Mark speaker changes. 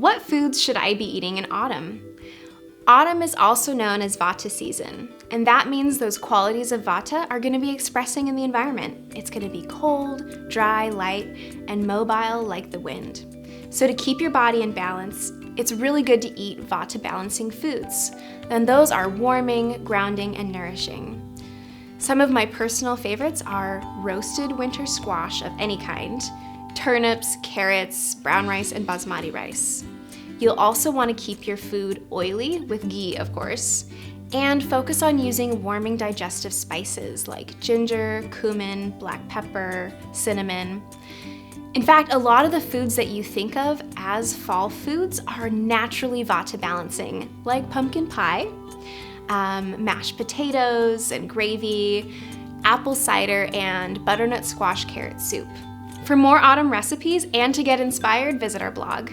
Speaker 1: What foods should I be eating in autumn? Autumn is also known as vata season, and that means those qualities of vata are going to be expressing in the environment. It's going to be cold, dry, light, and mobile like the wind. So to keep your body in balance, it's really good to eat vata balancing foods, and those are warming, grounding, and nourishing. Some of my personal favorites are roasted winter squash of any kind, turnips, carrots, brown rice, and basmati rice. You'll also want to keep your food oily, with ghee of course, and focus on using warming digestive spices like ginger, cumin, black pepper, cinnamon. In fact, a lot of the foods that you think of as fall foods are naturally vata balancing, like pumpkin pie, mashed potatoes and gravy, apple cider, and butternut squash carrot soup. For more autumn recipes and to get inspired, visit our blog.